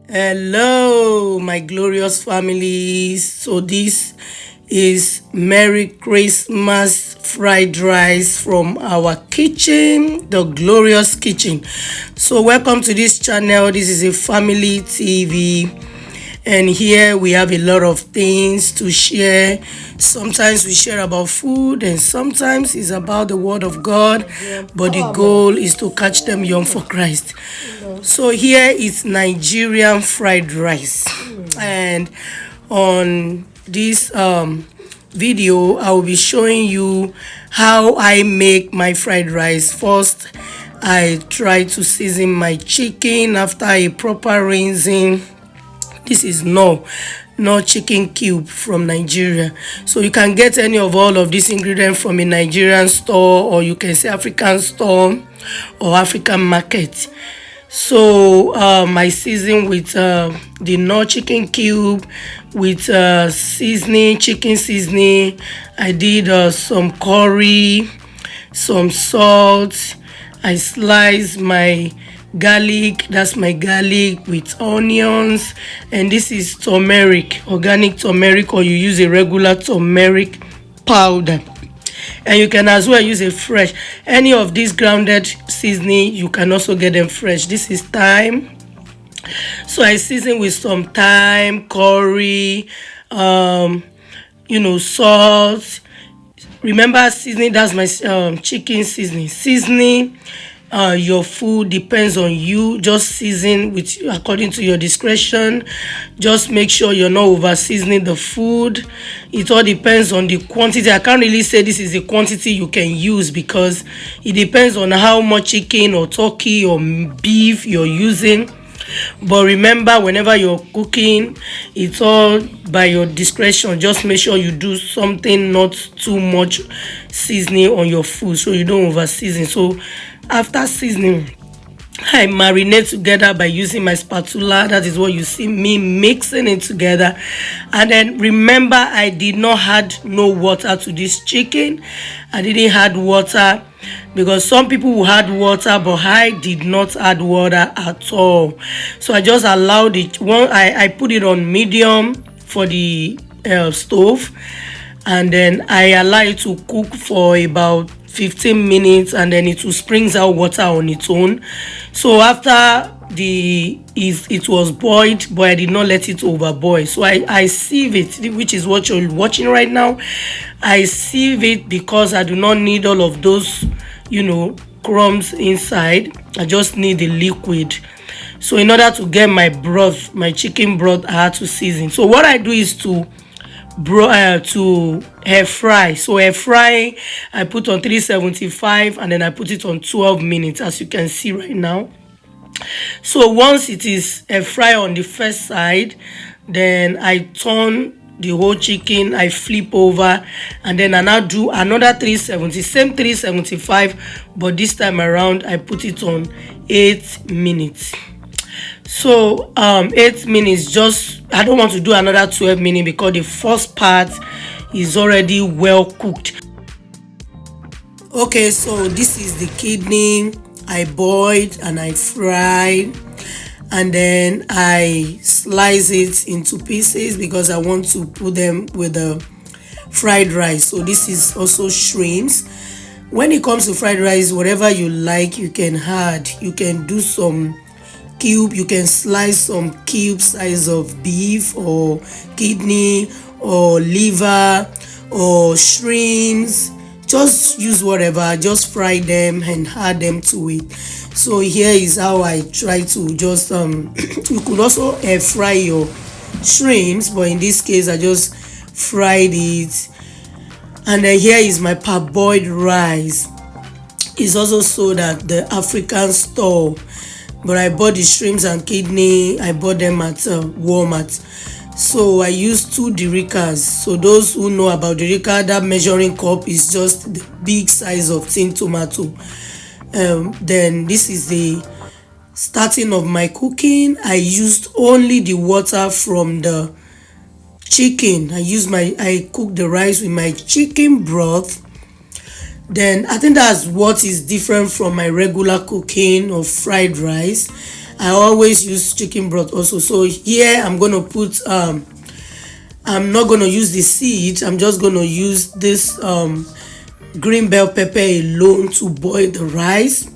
Hello, my glorious families. So, this is Merry Christmas fried rice from our kitchen, the glorious kitchen. So, welcome to this channel. This is a family TV, and here we have a lot of things to share. Sometimes we share about food, and sometimes it's about the word of God, but the goal is to catch them young for Christ. So here is Nigerian fried rice, and on this video I will be showing you how I make my fried rice. First, I try to season my chicken after a proper rinsing. This is no chicken cube from Nigeria. So you can get any of all of these ingredients from a Nigerian store, or you can say African store or African market. So I season with the no chicken cube with seasoning, chicken seasoning. I did some curry, some salt. I slice my garlic, that's my garlic with onions, and this is turmeric, organic turmeric, or you use a regular turmeric powder. And you can as well use a fresh, any of these grounded seasoning, you can also get them fresh. This is thyme, so I season with some thyme, curry, salt. Remember, seasoning, that's my chicken seasoning. Your food depends on you. Just season with according to your discretion. Just make sure you're not over seasoning the food. It all depends on the quantity. I can't really say this is the quantity you can use, because it depends on how much chicken or turkey or beef you're using. But remember, whenever you're cooking, it's all by your discretion. Just make sure you do something, not too much seasoning on your food, so you don't over season. So after seasoning, I marinate together by using my spatula. That is what you see me mixing it together. And then remember, I did not add no water to this chicken. I didn't add water, because some people will add water, but I did not add water at all. So I just allowed it. I put it on medium for the stove, and then I allow it to cook for about 15 minutes, and then it will springs out water on its own. So after it was boiled, but I did not let it overboil. So I sieve it, which is what you're watching right now. I sieve it because I do not need all of those crumbs inside. I just need the liquid. So in order to get my broth, my chicken broth, I had to season. So what I do is to air fry. So air fry, I put on 375, and then I put it on 12 minutes, as you can see right now. So once it is air fry on the first side, then I turn the whole chicken, I flip over, and then I now do another 370, same 375, but this time around I put it on 8 minutes. So 8 minutes, just I don't want to do another 12 minutes, because the first part is already well cooked. Okay, so this is the kidney. I boiled and I fried, and then I slice it into pieces because I want to put them with the fried rice. So this is also shrimps. When it comes to fried rice, whatever you like, you can add. You can do some cube, you can slice some cube size of beef or kidney or liver or shrimps. Just use whatever, just fry them and add them to it. So here is how I try to just you could also air fry your shrimps, but in this case I just fried it. And then here is my parboiled rice. It's also sold at the African store, but I bought the shrimps and kidney, I bought them at Walmart. So I used 2 derikas. So those who know about derika, that measuring cup is just the big size of tin tomato. Then this is the starting of my cooking. I used only the water from the chicken. I cooked the rice with my chicken broth. Then I think that's what is different from my regular cooking of fried rice. I always use chicken broth also. So here I'm going to put I'm not going to use the seed. I'm just going to use this green bell pepper alone to boil the rice.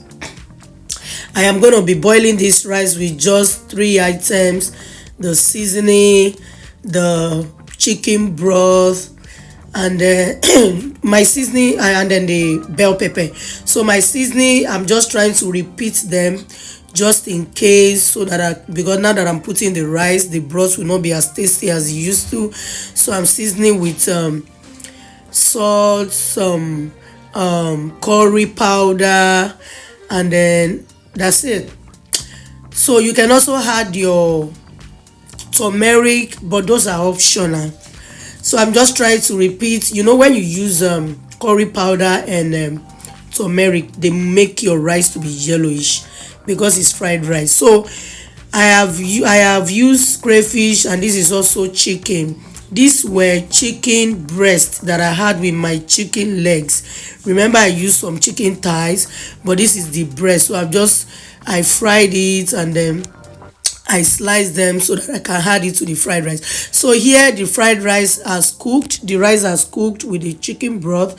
I am going to be boiling this rice with just 3 items: the seasoning, the chicken broth, and then my seasoning, and then the bell pepper. So my seasoning, I'm just trying to repeat them just in case, so that because now that I'm putting the rice, the broth will not be as tasty as it used to. So I'm seasoning with salt, some curry powder, and then that's it. So you can also add your turmeric, but those are optional. So I'm just trying to repeat. When you use curry powder and turmeric, they make your rice to be yellowish because it's fried rice. So I have used crayfish, and this is also chicken. These were chicken breast that I had with my chicken legs. Remember, I used some chicken thighs, but this is the breast. So I fried it, and then I slice them so that I can add it to the fried rice. So here the fried rice has cooked. The rice has cooked with the chicken broth,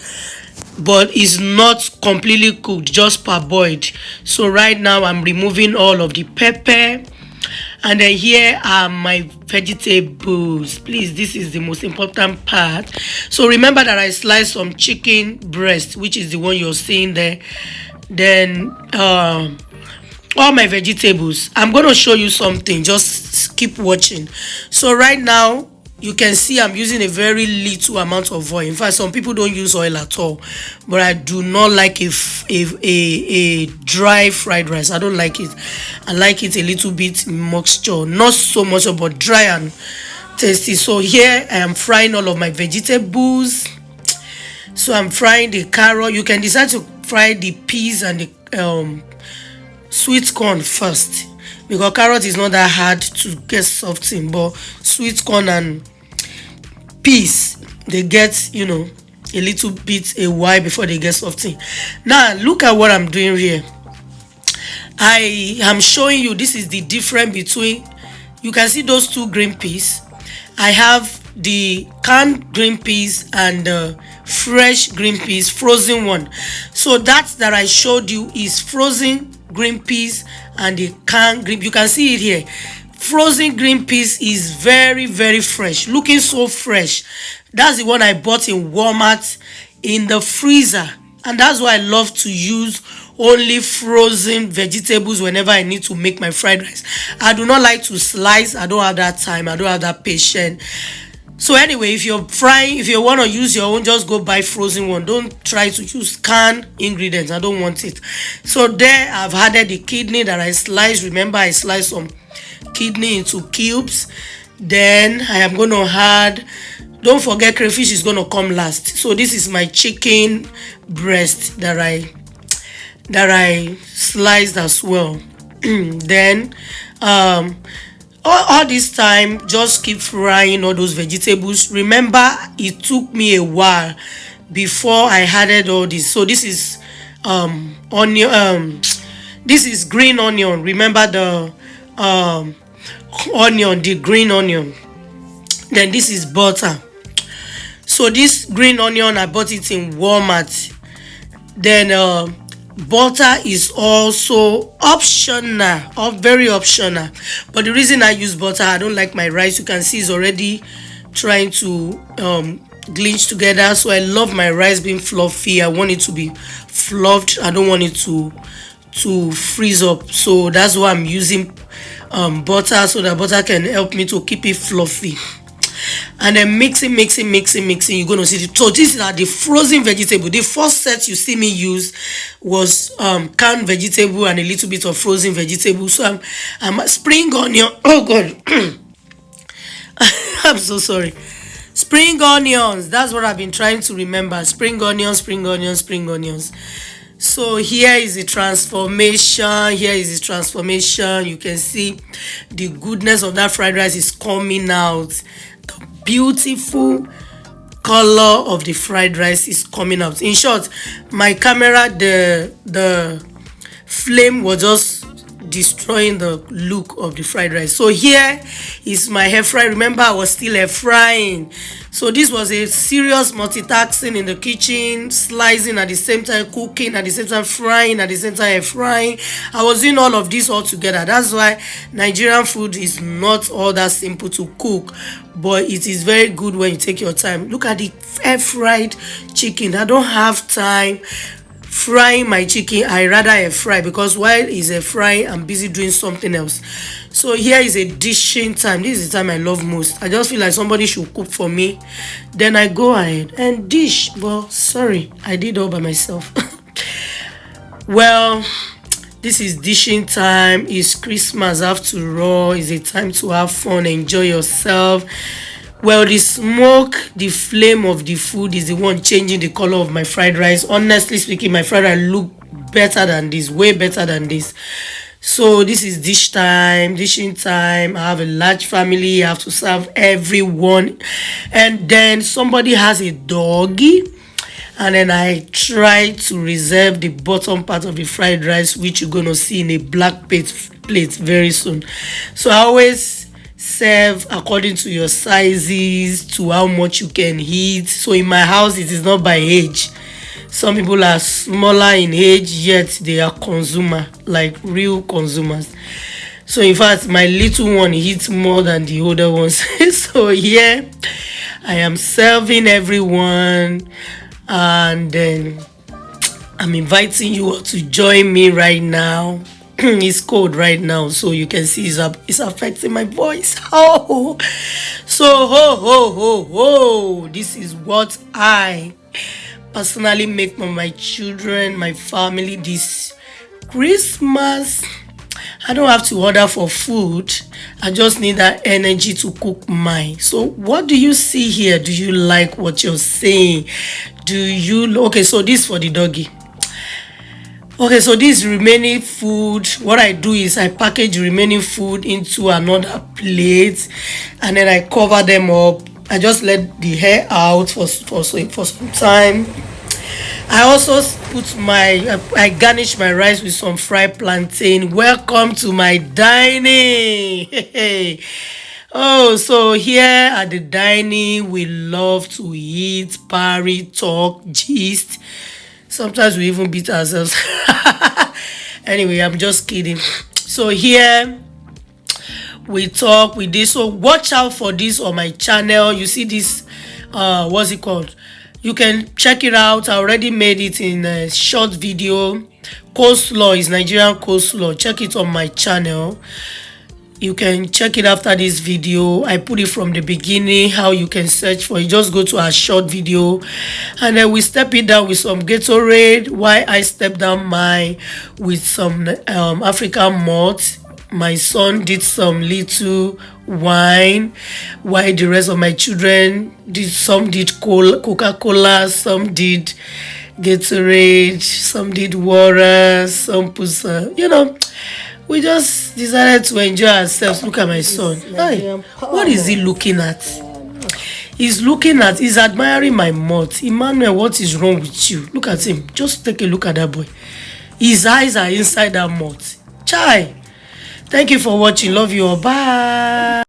but it's not completely cooked, just parboiled. So right now I'm removing all of the pepper, and then here are my vegetables. Please, this is the most important part. So remember that I sliced some chicken breast, which is the one you're seeing there. Then all my vegetables. I'm going to show you something, just keep watching. So right now you can see I'm using a very little amount of oil. In fact, some people don't use oil at all, but I do not like a dry fried rice. I don't like it. I like it a little bit moisture, not so much, but dry and tasty. So here I am frying all of my vegetables. So I'm frying the carrot. You can decide to fry the peas and the sweet corn first, because carrot is not that hard to get softened, but sweet corn and peas, they get a little bit a while before they get softened. Now look at what I'm doing here. I am showing you, this is the difference between, you can see those two green peas. I have the canned green peas and the fresh green peas, frozen one. So that I showed you is frozen green peas, and the canned green, you can see it here. Frozen green peas is very, very fresh, looking so fresh. That's the one I bought in Walmart in the freezer, and that's why I love to use only frozen vegetables whenever I need to make my fried rice. I do not like to slice. I don't have that time. I don't have that patience. So anyway, if you're frying, if you want to use your own, just go buy frozen one. Don't try to use canned ingredients. I don't want it. So there I've added the kidney that I sliced. Remember, I sliced some kidney into cubes. Then I am going to add, don't forget, crayfish is going to come last. So this is my chicken breast that I sliced as well. Then all this time, just keep frying all those vegetables. Remember, it took me a while before I added all this. So this is onion, this is green onion. Remember the onion, the green onion. Then this is butter. So this green onion, I bought it in Walmart. Then butter is also optional, or very optional, but the reason I use butter, I don't like my rice, you can see, is already trying to glitch together. So I love my rice being fluffy. I want it to be fluffed. I don't want it to freeze up. So that's why I'm using butter, so that butter can help me to keep it fluffy. And then mixing, you're going to see so these are the frozen vegetable. The first set you see me use was canned vegetable and a little bit of frozen vegetable. So I'm spring onion. Oh god. I'm so sorry. Spring onions, that's what I've been trying to remember. Spring onions. So here is the transformation. You can see the goodness of that fried rice is coming out. The beautiful color of the fried rice is coming out. In short, my camera, the flame was just destroying the look of the fried rice. So here is my hair fry. Remember, I was still hair frying. So this was a serious multitasking in the kitchen, slicing at the same time, cooking at the same time, frying at the same time, hair frying. I was doing all of this all together. That's why Nigerian food is not all that simple to cook, but it is very good when you take your time. Look at the air fried chicken. I don't have time frying my chicken. I rather air fry, because while it's a fry, I'm busy doing something else. So here is a dishing time. This is the time I love most. I just feel like somebody should cook for me, then I go ahead and dish. Well, sorry, I did all by myself. Well, this is dishing time. It's Christmas after all. It's a time to have fun, enjoy yourself. Well, the smoke, the flame of the food is the one changing the color of my fried rice. Honestly speaking, my fried rice look better than this, way better than this. So this is dishing time. I have a large family. I have to serve everyone. And then somebody has a doggy. And then I try to reserve the bottom part of the fried rice, which you're going to see in a black plate very soon. So I always serve according to your sizes, to how much you can eat. So in my house, it is not by age. Some people are smaller in age, yet they are consumer, like real consumers. So in fact, my little one eats more than the older ones. So here I am serving everyone, and then I'm inviting you all to join me right now. It's cold right now, so you can see it's affecting my voice. Oh, so this is what I personally make for my children, my family this Christmas. I don't have to order for food. I just need that energy to cook mine. So what do you see here? Do you like what you're saying? Okay, so this for the doggy. Okay, so this remaining food, what I do is I package the remaining food into another plate, and then I cover them up. I just let the hair out for some time. I also I garnish my rice with some fried plantain. Welcome to my dining. Oh, so here at the dining, we love to eat, party, talk, gist. Sometimes we even beat ourselves. Anyway, I'm just kidding. So here we talk with this. So watch out for this on my channel. You see this, what's it called? You can check it out. I already made it in a short video. Coleslaw is Nigerian coleslaw. Check it on my channel. You can check it after this video. I put it from the beginning, how you can search for it. Just go to our short video, and then we step it down with some Gatorade. Why I step down mine with some African malt. My son did some little wine, while the rest of my children did Coca-Cola, some did Gatorade, some did water, some put we just decided to enjoy ourselves. Look at my son. Hey, what is he looking at? He's admiring my mouth. Emmanuel, what is wrong with you? Look at him. Just take a look at that boy. His eyes are inside that mouth. Chai. Thank you for watching. Love you all. Bye.